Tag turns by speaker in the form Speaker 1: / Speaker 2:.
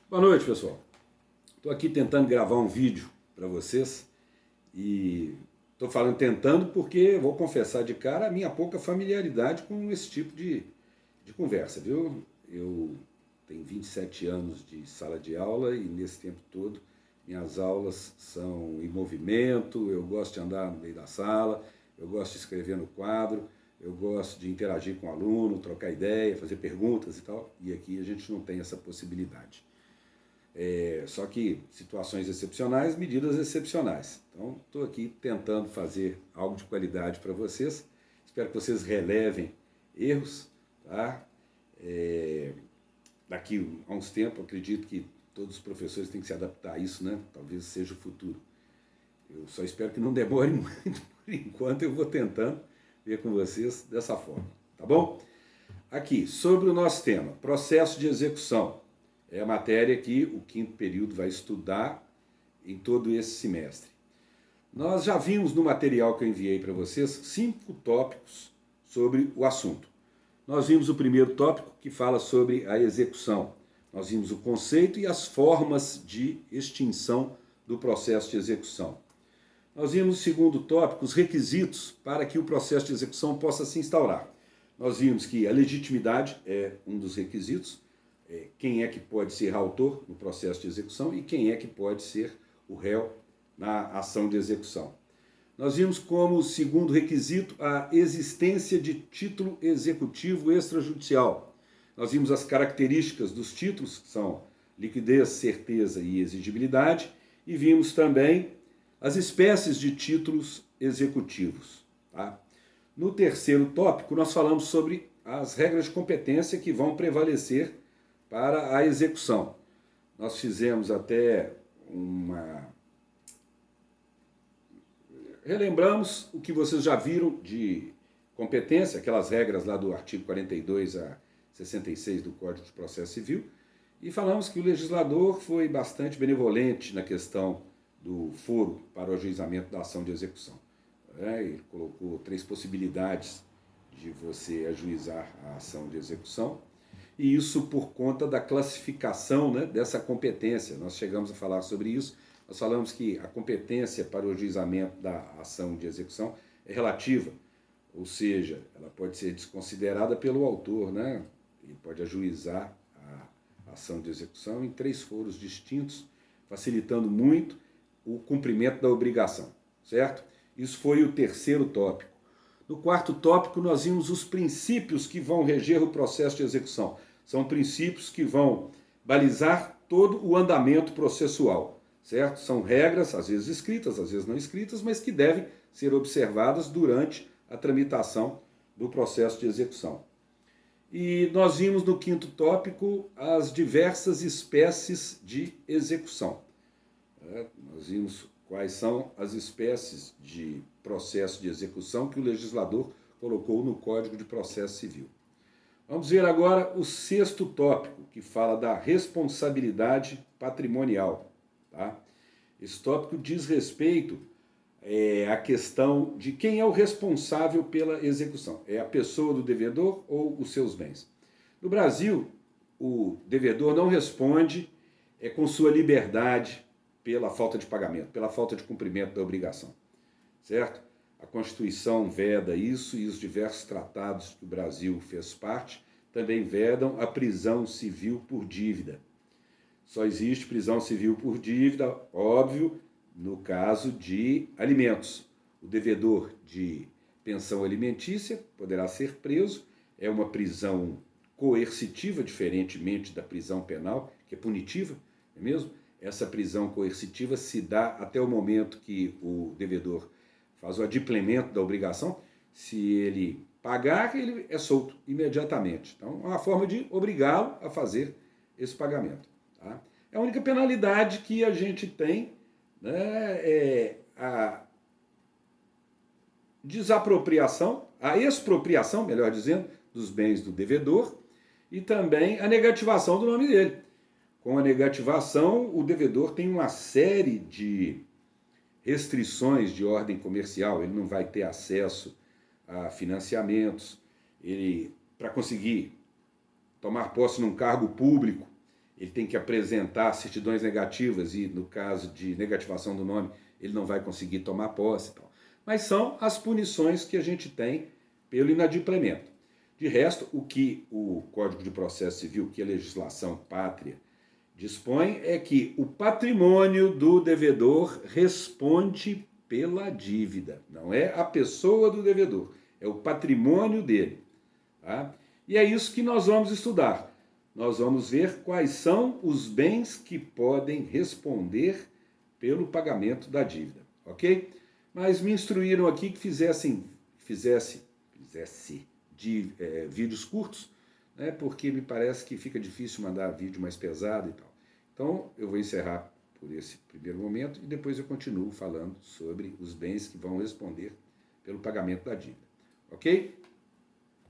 Speaker 1: Boa noite, pessoal. Estou aqui tentando gravar um vídeo para vocês e estou falando tentando porque vou confessar de cara a minha pouca familiaridade com esse tipo de conversa, viu? Eu tenho 27 anos de sala de aula e nesse tempo todo minhas aulas são em movimento, eu gosto de andar no meio da sala, eu gosto de escrever no quadro, eu gosto de interagir com o aluno, trocar ideia, fazer perguntas e tal, e aqui a gente não tem essa possibilidade. Só que situações excepcionais, medidas excepcionais. Então, estou aqui tentando fazer algo de qualidade para vocês. Espero que vocês relevem erros. Tá? Daqui a uns tempos, acredito que todos os professores têm que se adaptar a isso, né? Talvez seja o futuro. Eu só espero que não demore muito. Por enquanto, eu vou tentando ver com vocês dessa forma. Tá bom? Aqui, sobre o nosso tema, processo de execução. É a matéria que o quinto período vai estudar em todo esse semestre. Nós já vimos no material que eu enviei para vocês 5 tópicos sobre o assunto. Nós vimos o primeiro tópico que fala sobre a execução. Nós vimos o conceito e as formas de extinção do processo de execução. Nós vimos o segundo tópico, os requisitos para que o processo de execução possa se instaurar. Nós vimos que a legitimidade é um dos requisitos. Quem é que pode ser autor no processo de execução e quem é que pode ser o réu na ação de execução. Nós vimos como segundo requisito a existência de título executivo extrajudicial. Nós vimos as características dos títulos, que são liquidez, certeza e exigibilidade, e vimos também as espécies de títulos executivos. Tá? No terceiro tópico, nós falamos sobre as regras de competência que vão prevalecer para a execução. Nós fizemos até relembramos o que vocês já viram de competência, aquelas regras lá do artigo 42 a 66 do Código de Processo Civil, e falamos que o legislador foi bastante benevolente na questão do foro para o ajuizamento da ação de execução. Ele colocou 3 possibilidades de você ajuizar a ação de execução, e isso por conta da classificação, né, dessa competência. Nós chegamos a falar sobre isso, nós falamos que a competência para o ajuizamento da ação de execução é relativa, ou seja, ela pode ser desconsiderada pelo autor, né? Ele pode ajuizar a ação de execução em 3 foros distintos, facilitando muito o cumprimento da obrigação, certo? Isso foi o terceiro tópico. No quarto tópico, nós vimos os princípios que vão reger o processo de execução. São princípios que vão balizar todo o andamento processual, certo? São regras, às vezes escritas, às vezes não escritas, mas que devem ser observadas durante a tramitação do processo de execução. E nós vimos no quinto tópico as diversas espécies de execução. Nós vimos quais são as espécies de processo de execução que o legislador colocou no Código de Processo Civil. Vamos ver agora o sexto tópico, que fala da responsabilidade patrimonial. Tá? Esse tópico diz respeito à questão de quem é o responsável pela execução. É a pessoa do devedor ou os seus bens? No Brasil, o devedor não responde com sua liberdade pela falta de pagamento, pela falta de cumprimento da obrigação, certo? A Constituição veda isso e os diversos tratados que o Brasil fez parte também vedam a prisão civil por dívida. Só existe prisão civil por dívida, óbvio, no caso de alimentos. O devedor de pensão alimentícia poderá ser preso, é uma prisão coercitiva, diferentemente da prisão penal, que é punitiva, não é mesmo? Essa prisão coercitiva se dá até o momento que o devedor faz o adimplemento da obrigação. Se ele pagar, ele é solto imediatamente. Então, é uma forma de obrigá-lo a fazer esse pagamento. Tá? É a única penalidade que a gente tem, né, é a desapropriação, a expropriação, melhor dizendo, dos bens do devedor e também a negativação do nome dele. Com a negativação, o devedor tem uma série de restrições de ordem comercial, ele não vai ter acesso a financiamentos, ele, para conseguir tomar posse num cargo público, ele tem que apresentar certidões negativas e, no caso de negativação do nome, ele não vai conseguir tomar posse. Tal. Mas são as punições que a gente tem pelo inadimplemento. De resto, o que o Código de Processo Civil, que a legislação pátria dispõe, é que o patrimônio do devedor responde pela dívida. Não é a pessoa do devedor, é o patrimônio dele. Tá? E é isso que nós vamos estudar. Nós vamos ver quais são os bens que podem responder pelo pagamento da dívida, ok? Mas me instruíram aqui que fizesse vídeos curtos, né, porque me parece que fica difícil mandar vídeo mais pesado e tal. Então eu vou encerrar por esse primeiro momento e depois eu continuo falando sobre os bens que vão responder pelo pagamento da dívida, ok?